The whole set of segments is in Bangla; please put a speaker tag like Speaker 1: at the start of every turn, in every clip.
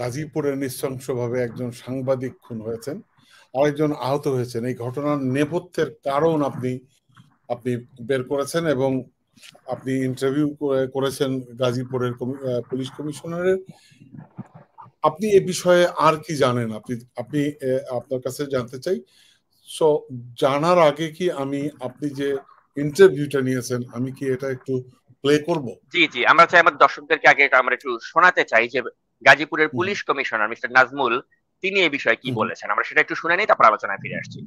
Speaker 1: গাজীপুরে নৃশংসভাবে একজন সাংবাদিক খুন হয়েছেন, আরেকজন আহত হয়েছেন। এই ঘটনার নেপথ্যের কারণ আপনি আপনি বের করেছেন এবং আপনি ইন্টারভিউ করেছেন গাজীপুরের পুলিশ কমিশনারের। আপনি এ বিষয়ে আর কি জানেন? আপনি আপনি আপনার কাছে জানতে চাই। সো জানার আগে কি আমি, আপনি যে ইন্টারভিউটা নিয়েছেন, আমি কি এটা একটু প্লে করব?
Speaker 2: জি জি, আমরা চাই আমাদের দর্শকদেরকে আগে আমরা একটু শোনাতে চাই যে গাজীপুরের
Speaker 1: হুম
Speaker 2: পুলিশ কমিশনার মিস্টার নাজমুল তিনি এই বিষয়ে কি
Speaker 1: হুম
Speaker 2: বলেছেন। আমরা সেটা একটু শুনে নিই, তারপর আলোচনায় ফিরে আসছি।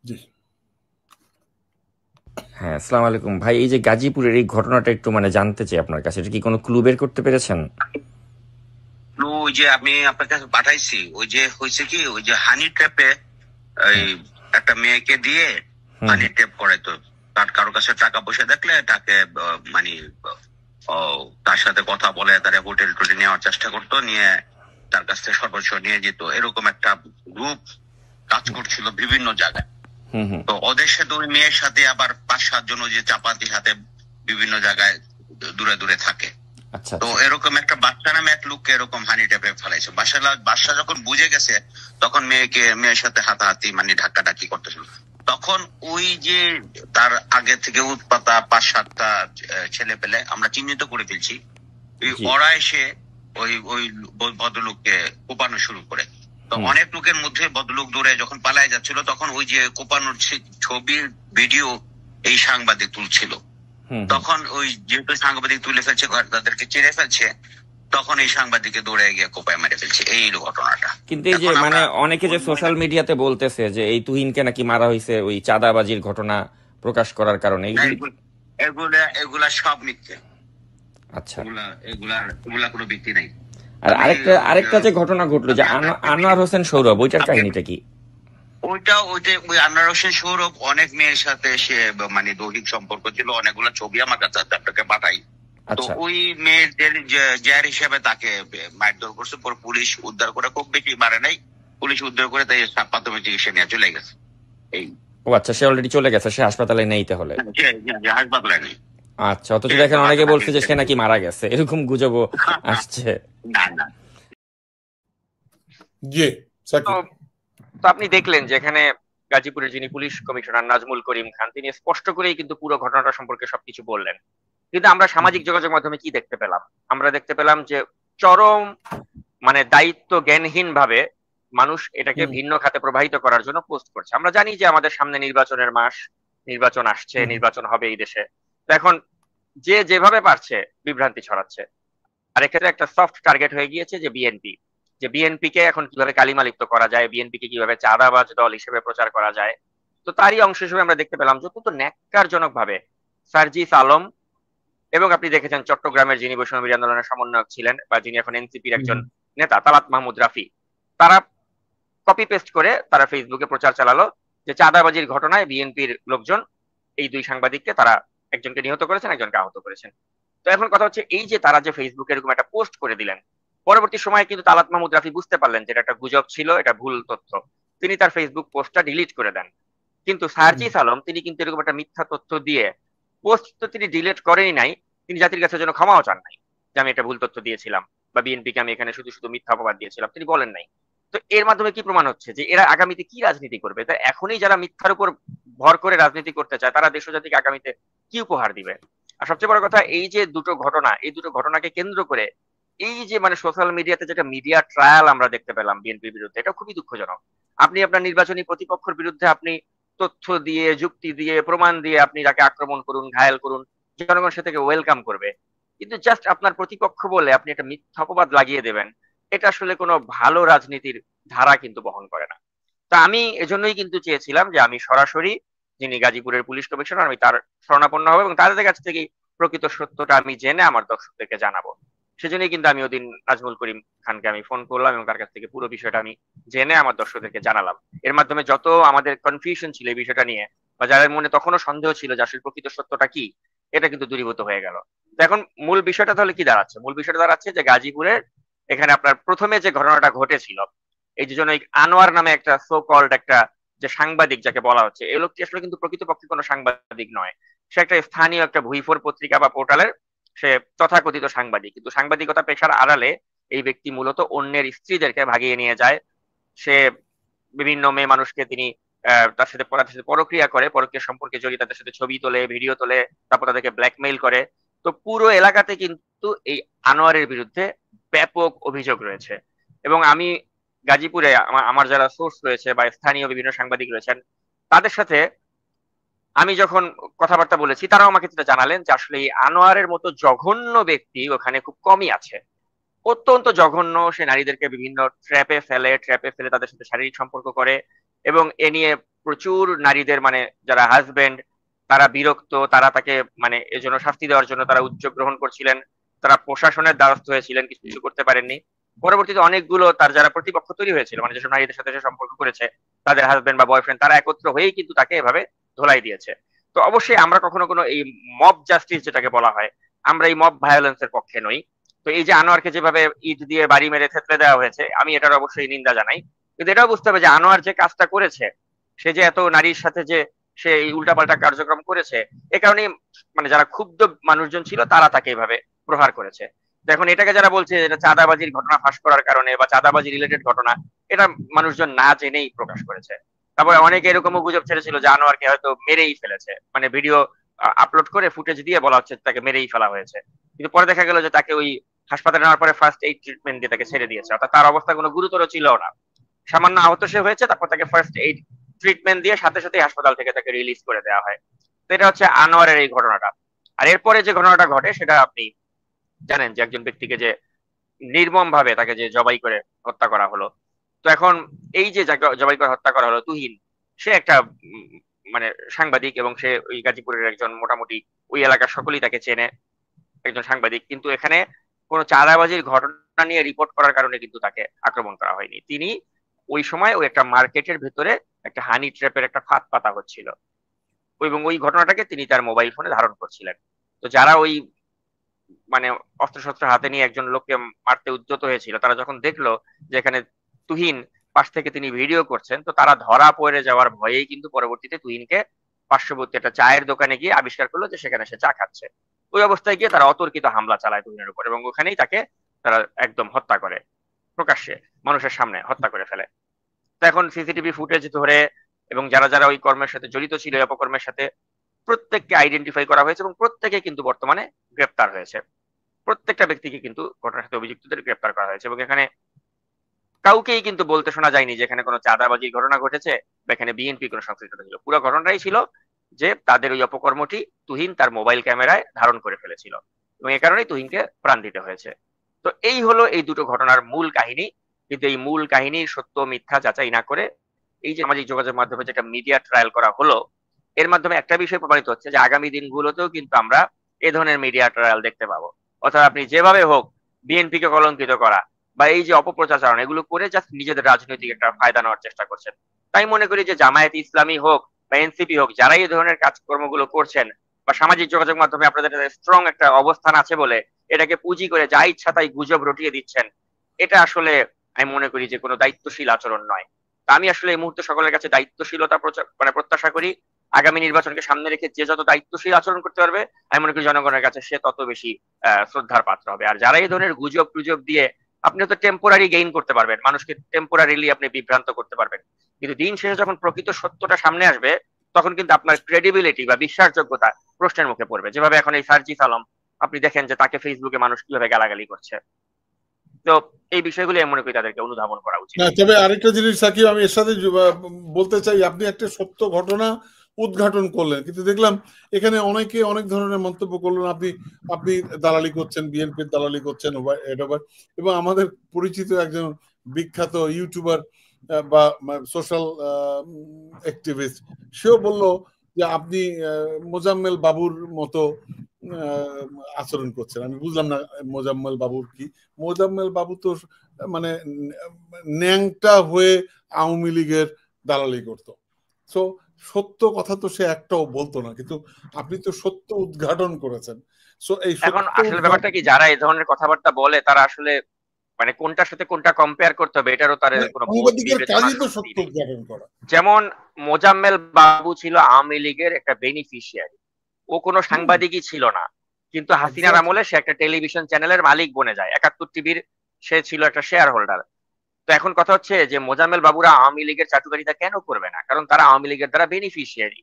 Speaker 1: জি।
Speaker 3: হ্যাঁ, আসসালামু আলাইকুম ভাই। এই যে গাজীপুরের এই ঘটনাটা একটু মানে জানতে চাই আপনার কাছে, এটা কি কোনো ক্লু বের করতে পেরেছেন?
Speaker 4: ওই যে আমি আপনার কাছে পাঠাইছি, ওই যে হয়েছে কি, ওই যে হানি ট্র্যাপে ওই একটা মেয়েকে দিয়ে হানি ট্র্যাপ করে, তো তার কারো কাছে টাকা পয়সা দেখলে তাকে মানে তার সাথে কথা বলে তারা হোটেল টোটেল নেওয়ার চেষ্টা করতো, নিয়ে তার কাছ থেকে সর্বোচ্চ নিয়ে যেত। এরকম একটা গ্রুপ কাজ করছিল বিভিন্ন জায়গায়। তো ওদের সাথে ওই মেয়ের সাথে আবার 5-7 জন ওই যে চাপাতি হাতে বিভিন্ন জায়গায় দূরে দূরে থাকে। তো এরকম একটা বাচ্চা নামে এক লোককে এরকম হানি ট্যাপে ফেলাইছে। বাচ্চা যখন বুঝে গেছে তখন মেয়ের সাথে হাতাহাতি মানে ধাক্কাধাক্কি করতেছিল। তখন ওই যে তার আগে থেকে উৎপাতা 5-7টা ছেলে পেলে আমরা চিহ্নিত করে ফেলছি, ওরা এসে ওই ওই ভদ্রলোককে কোপানো শুরু করে। তো অনেক লোকের মধ্যে ভদ্রলোক দৌড়ে যখন পালায় যাচ্ছিল, তখন ওই যে কোপানোর ছবির ভিডিও এই সাংবাদিক তুলছিল। তখন ওই যেহেতু সাংবাদিক তুলে ফেলছে, তাদেরকে চেড়ে ফেলছে, তখন এই সাংবাদিককে দৌড়ে গিয়ে কোপায় মেরে ফেলছে। এই ঘটনাটা।
Speaker 3: কিন্তু এই যে মানে অনেকে যে সোশ্যাল মিডিয়াতে বলতেছে যে এই তুহিনকে নাকি মারা হয়েছে ওই চাঁদাবাজির ঘটনা প্রকাশ করার কারণে,
Speaker 4: এগুলা সব মিথ্যে।
Speaker 3: আচ্ছা,
Speaker 4: এগুলা কোনো ভিত্তি নাই।
Speaker 3: আর আরেকটা যে ঘটনা ঘটলো যে আনোয়ার হোসেন সৌরভ, ওইটার কাহিনীটা কি?
Speaker 4: ওই আনোয়ার হোসেন সৌরভ অনেক মেয়ের সাথে সে মানে দৈহিক সম্পর্ক ছিল, অনেকগুলো ছবি আমার কাছে আপনাকে পাঠাই। তো ওই মেয়েদের জেয়ার হিসেবে তাকে মারধর করছে, পর পুলিশ উদ্ধার করে, খুব বেশি মারে নাই, পুলিশ উদ্ধার করে তাই প্রাথমিক চিকিৎসা নিয়ে চলে গেছে। এই
Speaker 3: ও আচ্ছা, সে অলরেডি চলে গেছে, সে হাসপাতালে নেই তাহলে?
Speaker 4: হাসপাতালে নেই।
Speaker 3: আচ্ছা, অথচ দেখেন অনেকে বলছে যে সে নাকি মারা গেছে, এরকম গুজবও আসছে।
Speaker 4: না না,
Speaker 2: তো আপনি দেখলেন যে এখানে গাজীপুরের যিনি পুলিশ কমিশনার নাজমুল করিম খান, তিনি স্পষ্ট করেই কিন্তু পুরো ঘটনাটা সম্পর্কে সবকিছু বললেন। কিন্তু আমরা সামাজিক যোগাযোগ মাধ্যমে কি দেখতে পেলাম? আমরা দেখতে পেলাম যে চরম মানে দায়িত্ব জ্ঞানহীন ভাবে মানুষ এটাকে ভিন্ন খাতে প্রবাহিত করার জন্য পোস্ট করছে। আমরা জানি যে আমাদের সামনে নির্বাচনের মাস, নির্বাচন আসছে, নির্বাচন হবে এই দেশে। তো এখন যে যেভাবে পারছে বিভ্রান্তি ছড়াচ্ছে। আর এক্ষেত্রে একটা সফট টার্গেট হয়ে গিয়েছে যে বিএনপি, যে বিএনপি কে এখন কিভাবে কালিমালিপ্ত করা যায়, বিএনপি কে কিভাবে চাঁদাবাজ দল হিসেবে প্রচার করা যায়। তো তারই অংশ হিসেবে আমরা দেখতে পেলাম যে অত্যন্ত ন্যাক্কারজনক ভাবে সার্জিস আলম এবং আপনি দেখেছেন চট্টগ্রামের যিনি বৈষম্য বিরোধী আন্দোলনের সমন্বয়ক ছিলেন বা যিনি এখন এনসিপির একজন নেতা, তালাত মাহমুদ রাফি, তারা কপি পেস্ট করে তারা ফেসবুকে প্রচার চালালো যে চাঁদাবাজির ঘটনায় বিএনপির লোকজন এই দুই সাংবাদিককে তারা একজনকে নিহত করেছেন, একজনকে আহত করেছেন। তো এখন কথা হচ্ছে এই যে তারা যে ফেসবুকে এরকম একটা পোস্ট করে দিলেন, পরবর্তী সময়ে কিন্তু তালাত মাহমুদ রাফি বুঝতে পারলেন যে এটা একটা গুজব ছিল, এটা ভুল তথ্য, তিনি তার ফেসবুক পোস্টটা ডিলিট করে দেন। কিন্তু সার্জিস আলম তিনি কিন্তু এরকম একটা মিথ্যা তথ্য দিয়ে পোস্ট তো তিনি ডিলিট করেই নাই, তিনি জাতির কাছে যেন ক্ষমাও চান নাই যে আমি একটা ভুল তথ্য দিয়েছিলাম বা বিএনপিকে আমি এখানে শুধু শুধু মিথ্যা অপবাদ দিয়েছিলাম, তিনি বলেন নাই। তো এর মাধ্যমে কি প্রমাণ হচ্ছে যে এরা আগামীতে কি রাজনীতি করবে? তাই এখনই যারা মিথ্যার উপর ভর করে রাজনীতি করতে চায় তারা দেশ জাতিকে আগামীতে কি উপহার দিবে? আর সবচেয়ে বড় কথা, এই যে দুটো ঘটনা, এই দুটো ঘটনাকে কেন্দ্র করে এই যে মানে সোশ্যাল মিডিয়াতে যেটা মিডিয়া ট্রায়াল আমরা দেখতে পেলাম বিএনপির বিরুদ্ধে, এটা খুবই দুঃখজনক। আপনি আপনার নির্বাচনী প্রতিপক্ষের বিরুদ্ধে আপনি তথ্য দিয়ে, যুক্তি দিয়ে, প্রমাণ দিয়ে আপনি তাকে আক্রমণ করুন, ঘায়েল করুন, জনগণ সে থেকে ওয়েলকাম করবে। কিন্তু জাস্ট আপনার প্রতিপক্ষ বলে আপনি একটা মিথ্যা অপবাদ লাগিয়ে দেবেন, এটা আসলে কোনো ভালো রাজনীতির ধারা কিন্তু বহন করে না। তা আমি এজন্যই কিন্তু চেয়েছিলাম যে আমি সরাসরি যিনি গাজীপুরের পুলিশ কমিশনার, আমি তার শরণাপন্ন হবো এবং তাদের কাছ থেকে প্রকৃত সত্যটা আমি জেনে আমার দর্শকদেরকে জানাবো। সেজন্যই কিন্তু আমি ওদিন নাজমুল করিম খানকে আমি ফোন করলাম এবং তার কাছ থেকে পুরো বিষয়টা আমি জেনে আমার দর্শকদেরকে জানালাম। এর মাধ্যমে যত আমাদের কনফিউশন ছিল এই বিষয়টা নিয়ে বা যাদের মনে তখনও সন্দেহ ছিল যে আসলে প্রকৃত সত্যটা কি, এটা কিন্তু দূরীভূত হয়ে গেল। তো এখন মূল বিষয়টা তাহলে কি দাঁড়াচ্ছে? মূল বিষয়টা দাঁড়াচ্ছে যে গাজীপুরের এখানে আপনার প্রথমে যে ঘটনাটা ঘটেছিল, এই যে জন্য আনোয়ার নামে একটা সো কল্ড একটা যে সাংবাদিক যাকে বলা হচ্ছে, এই লোকটি আসলে কিন্তু প্রকৃতপক্ষে কোনো সাংবাদিক নয়, সে একটা স্থানীয় একটা ভুইফোর পত্রিকা বা পোর্টালের সে তথাকথিত সাংবাদিক, কিন্তু সাংবাদিকতা পেশার আড়ালে এই ব্যক্তি মূলত অন্যের স্ত্রীদেরকে ভাগিয়ে নিয়ে যায়। সে বিভিন্ন মেয়ে মানুষকে তিনি তার সাথে পরক্রিয়া করে, পরক্রিয়া সম্পর্কে জড়িয়ে তাদের সাথে ছবি তোলে, ভিডিও তোলে, তারপর তাদেরকে ব্ল্যাকমেইল করে। তো পুরো এলাকাতে কিন্তু এই আনোয়ারের বিরুদ্ধে ব্যাপক অভিযোগ রয়েছে। এবং আমি গাজীপুরে আমার যারা সোর্স রয়েছে বা স্থানীয় বিভিন্ন সাংবাদিক রয়েছেন, তাদের সাথে আমি যখন কথাবার্তা বলেছি, তারাও আমাকে যেটা জানালেন যে আসলে এই আনোয়ারের মতো জঘন্য ব্যক্তি ওখানে খুব কমই আছে। অত্যন্ত জঘন্য, সে নারীদেরকে বিভিন্ন ট্র্যাপে ফেলে তাদের সাথে শারীরিক সম্পর্ক করে, এবং এ নিয়ে প্রচুর নারীদের মানে যারা হাজবেন্ড তারা বিরক্ত, তারা তাকে মানে এজন্য শাস্তি দেওয়ার জন্য তারা উদ্যোগ গ্রহণ করছিলেন। তারা প্রশাসনের দ্বারস্থ হয়েছিলেন, কিছু করতে পারেননি। পরবর্তীতে অনেকগুলো তার যারা প্রতিপক্ষ তৈরি হয়েছিল, মানে যেসব নারীদের সাথে সে সম্পর্ক করেছে, তাদের হাজবেন্ড বা বয়ফ্রেন্ড, তারা একত্র হয়েই কিন্তু তাকে এভাবে ধোলাই দিয়েছে। তো অবশ্যই আমরা কখনো কোনো এই মব জাস্টিস যেটাকে বলা হয়, আমরা এই মব ভায়োলেন্সের পক্ষে নই। তো এই যে আনোয়ারকে যেভাবে ইট দিয়ে বাড়ি মেরে থেতলে দেওয়া হয়েছে, আমি এটার অবশ্যই নিন্দা জানাই। কিন্তু এটাও বুঝতে হবে যে আনোয়ার যে কাজটা করেছে, সে যে এত নারীর সাথে যে সে এই উল্টাপাল্টা কার্যক্রম করেছে, এ কারণে মানে যারা ক্ষুব্ধ মানুষজন ছিল তারা তাকে এইভাবে প্রহার করেছে। তো এখন এটাকে যারা বলছে এটা চাঁদাবাজির ঘটনা ফাঁস করার কারণে বা চাঁদাবাজি রিলেটেড ঘটনা, এটা মানুষজন না জেনেই প্রকাশ করেছে। তারপরে অনেকে এরকমও গুজব ছেড়েছিল যে আনোয়ারকে হয়তো মেরেই ফেলেছে, মানে ভিডিও আপলোড করে ফুটেজ দিয়ে বলা হচ্ছে তাকে মেরেই ফেলা হয়েছে। কিন্তু পরে দেখা গেল যে তাকে ওই হাসপাতালে নেওয়ার পরে ফার্স্ট এইড ট্রিটমেন্ট দিয়ে তাকে ছেড়ে দিয়েছে, অর্থাৎ তার অবস্থা কোনো গুরুতর ছিল না, সামান্য আহত সে হয়েছে, তারপর তাকে ফার্স্ট এইড ট্রিটমেন্ট দিয়ে সাথে সাথে হাসপাতাল থেকে তাকে রিলিজ করে দেওয়া হয়। তো এটা হচ্ছে আনোয়ারের এই ঘটনাটা। আর এরপরে যে ঘটনাটা ঘটে সেটা আপনি জানেন, যে একজন ব্যক্তিকে যে নির্মম ভাবে তাকে যে জবাই করে হত্যা করা হলো। তো এখন এই যে জবাই করে হত্যা করা হলো তুহিন, সে একটা মানে সাংবাদিক, এবং সে ওই গাজীপুরের একজন মোটামুটি ওই এলাকার সকলেই তাকে চেনে, একজন সাংবাদিক। কিন্তু এখানে কোনো চাঁদাবাজির ঘটনা নিয়ে রিপোর্ট করার কারণে কিন্তু তাকে আক্রমণ করা হয়নি। তিনি ওই সময় ওই একটা মার্কেটের ভেতরে একটা হানি ট্র্যাপের একটা ফাঁদ পাতা হচ্ছিল, এবং ওই ঘটনাটাকে তিনি তার মোবাইল ফোনে ধারণ করছিলেন। তো যারা ওই মানে অস্ত্রশস্ত্র হাতে নিয়ে একজন লোককে মারতে উদ্যত হয়েছিল, তারা যখন দেখলো যে এখানে তুহিন পাশ থেকে তিনি ভিডিও করছেন, তো তারা ধরা পড়ে যাওয়ার ভয়েই কিন্তু পরবর্তীতে তুহিনকে পার্শ্ববর্তী একটা চায়ের দোকানে গিয়ে আবিষ্কার করলো যে সেখানে সে চা খাচ্ছে। ওই অবস্থায় গিয়ে তারা অতর্কিত হামলা চালায় তুহিনের উপর, এবং ওখানেই তাকে তারা একদম হত্যা করে, প্রকাশ্যে মানুষের সামনে হত্যা করে ফেলে। তো এখন সিসিটিভি ফুটেজ ধরে এবং যারা যারা ওই কর্মের সাথে জড়িত ছিল, এই অপকর্মের সাথে, প্রত্যেককে আইডেন্টিফাই করা হয়েছে এবং প্রত্যেকে কিন্তু বর্তমানে গ্রেপ্তার হয়েছে। প্রত্যেকটা ব্যক্তিকে কিন্তু ঘটনার সাথে অভিযুক্তদের গ্রেপ্তার করা হয়েছে, এবং এখানে কাউকেই কিন্তু বলতে শোনা যায়নি যে এখানে কোনো চাঁদাবাজির ঘটনা ঘটেছে বা এখানে বিএনপি কোনো সংশ্লিষ্টতা ছিল। পুরো ঘটনাটাই ছিল যে তাদের ওই অপকর্মটি তুহিন তার মোবাইল ক্যামেরায় ধারণ করে ফেলেছিল, এবং এই কারণেই তুহিনকে প্রাণ দিতে হয়েছে। তো এই হলো এই দুটো ঘটনার মূল কাহিনী। কিন্তু এই মূল কাহিনীর সত্য মিথ্যা যাচাই না করে এই যে সামাজিক যোগাযোগ মাধ্যমে যেটা মিডিয়া ট্রায়াল করা হলো, এর মাধ্যমে একটা বিষয় প্রমাণিত হচ্ছে যে আগামী দিনগুলোতেও কিন্তু আমরা এ ধরনের মিডিয়া ট্রায়াল দেখতে পাবো। অর্থাৎ আপনি যেভাবে হোক বিএনপি কে কলঙ্কিত করা বা এই যে অপপ্রচারণ, এগুলো করে জাস্ট নিজেদের রাজনৈতিক একটা ফায়দা নেওয়ার চেষ্টা করছেন। তাই মনে করি যে জামায়াত ইসলামী হোক বা এনসিপি হোক, যারা এই ধরনের কাজকর্মগুলো করছেন বা সামাজিক যোগাযোগ মাধ্যমে আপনাদের স্ট্রং একটা অবস্থান আছে বলে এটাকে পুঁজি করে যা ইচ্ছা তাই গুজব রটিয়ে দিচ্ছেন, এটা আসলে আমি মনে করি যে কোনো দায়িত্বশীল আচরণ নয়। তা আমি আসলে এই মুহূর্তে সকলের কাছে দায়িত্বশীলতা মানে প্রত্যাশা করি। আগামী নির্বাচনকে সামনে রেখে যে যত দায়িত্বশীল আচরণ করতে পারবে, আমি মনে করি জনগণের কাছে সে তত বেশি শ্রদ্ধার পাত্র হবে। আর যারা এই ধরনের গুজব টুজব দিয়ে আপনি তো টেম্পোরারি গেইন করতে পারবেন, মানুষকে টেম্পোরারিলি আপনি বিভ্রান্ত করতে পারবেন, কিন্তু দিন শেষে যখন প্রকৃত সত্যটা সামনে আসবে তখন কিন্তু আপনার ক্রেডিবিলিটি বা বিশ্বাসযোগ্যতা প্রশ্নের মুখে পড়বে। যেভাবে এখন এই সার্জিস আলম, আপনি দেখেন যে তাকে ফেসবুকে মানুষ কিভাবে গালাগালি করছে। তো এই বিষয়গুলি আমি মনে করি তাদেরকে অনুধাবন করা উচিত।
Speaker 1: তবে আরেকটা জিনিস সাকিব, আমি এর সাথে বলতে চাই, আপনি একটা সত্য ঘটনা উদ্ঘাটন করলেন, কিন্তু দেখলাম এখানে অনেকে অনেক ধরনের মন্তব্য করলেন। আপনি দালালি করছেন, বিএনপির দালালি করছেন, এবং আমাদের পরিচিত একজন বিখ্যাত ইউটিউবার বা সোশ্যাল অ্যাক্টিভিস্ট, সেও বলল যে আপনি মোজাম্মেল বাবুর মতো আচরণ করছেন। আমি বুঝলাম না মোজাম্মেল বাবুর কি। মোজাম্মেল বাবু তো মানে ন্যাংটা হয়ে আওয়ামী লীগের দালালি করতো। সো সত্য কথা তো সে একটাও বলতো না, কিন্তু আপনি তো সত্য উদ্ঘাটন করেছেন। সো এই
Speaker 2: এখন আসলে ব্যাপারটা কি, যারা এই ধরনের কথাবার্তা বলে তারা আসলে মানে কোনটার সাথে কোনটা কম্পেয়ার করতে হবে এটারও তার কোনো
Speaker 1: কাজই তো সত্য উদ্ঘাটন করা।
Speaker 2: যেমন মোজাম্মেল বাবু ছিল আওয়ামী লীগের একটা বেনিফিশিয়ারি, ও কোনো সাংবাদিকই ছিল না। কিন্তু হাসিনার আমলে সে একটা টেলিভিশন চ্যানেলের মালিক বনে যায়, 71 টিভির সে ছিল একটা শেয়ার হোল্ডার। তো এখন কথা হচ্ছে যে মোজাম্মেল বাবুরা আওয়ামী লীগের চাটুকারিতা কেন করবে না? কারণ তারা আওয়ামী লীগের দ্বারা বেনিফিশিয়ারি,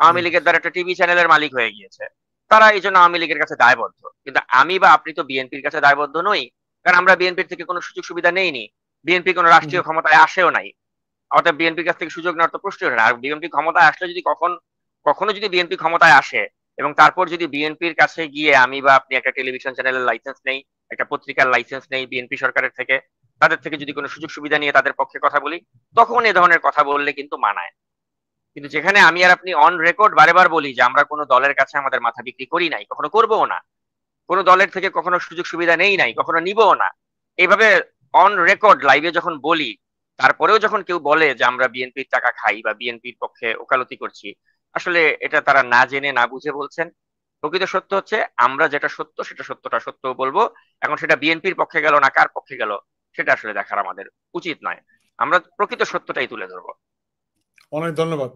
Speaker 2: আওয়ামী লীগের দ্বারা একটা টিভি চ্যানেলের মালিক হয়ে গিয়েছে, তারা এই জন্য আওয়ামী লীগের কাছে দায়বদ্ধ। কিন্তু আমি বা আপনি তো বিএনপির কাছে দায়বদ্ধ নই, কারণ আমরা বিএনপির থেকে কোনো সুযোগ সুবিধা নেইনি, বিএনপি কোনো রাষ্ট্রীয় ক্ষমতায় আসেও নাই, অর্থাৎ বিএনপির কাছ থেকে সুযোগ নেওয়ার তো প্রশ্নই ওঠে না। আর বিএনপি ক্ষমতায় আসলে যদি কখনো যদি বিএনপি ক্ষমতায় আসে এবং তারপর যদি বিএনপির কাছে গিয়ে আমি বা আপনি একটা টেলিভিশন চ্যানেলের লাইসেন্স নেই, একটা পত্রিকার লাইসেন্স নেই বিএনপি সরকারের থেকে, তাদের থেকে যদি কোনো সুযোগ সুবিধা নিয়ে তাদের পক্ষে কথা বলি, তখন এ ধরনের কথা বললে কিন্তু মানায়। কিন্তু যেখানে আমি আর আপনি অন রেকর্ড বারেবার বলি যে আমরা কোনো দলের কাছে আমাদের মাথা বিক্রি করি নাই, কখনো করবও না, কোনো দলের থেকে কখনো সুযোগ সুবিধা নেই নাই, কখনো নিবও না, এইভাবে অন রেকর্ড লাইভে যখন বলি, তারপরেও যখন কেউ বলে যে আমরা বিএনপির টাকা খাই বা বিএনপির পক্ষে ওকালতি করছি, আসলে এটা তারা না জেনে না বুঝে বলছেন। প্রকৃত সত্য হচ্ছে আমরা যেটা সত্য সেটা সত্যটা সত্য বলবো। এখন সেটা বিএনপির পক্ষে গেল না কার পক্ষে গেল সেটা আসলে দেখার আমাদের উচিত নয়, আমরা প্রকৃত সত্যটাই তুলে ধরবো।
Speaker 1: অনেক ধন্যবাদ।